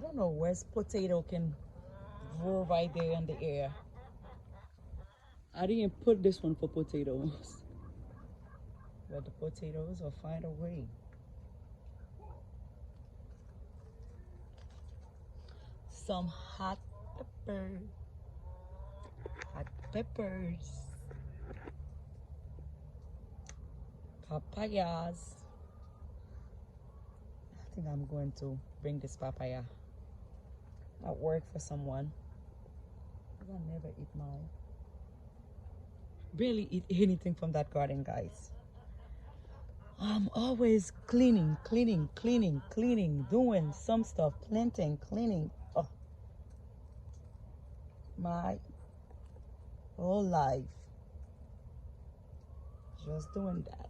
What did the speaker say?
I don't know where's potato can grow right there in the air. I didn't put this one for potatoes. But the potatoes will find a way. Some hot pepper. Hot peppers. Papayas. I think I'm going to bring this papaya at work for someone. I never eat mine. Barely eat anything from that garden, guys. I'm always cleaning, doing some stuff, planting, cleaning. Oh, my whole life. Just doing that.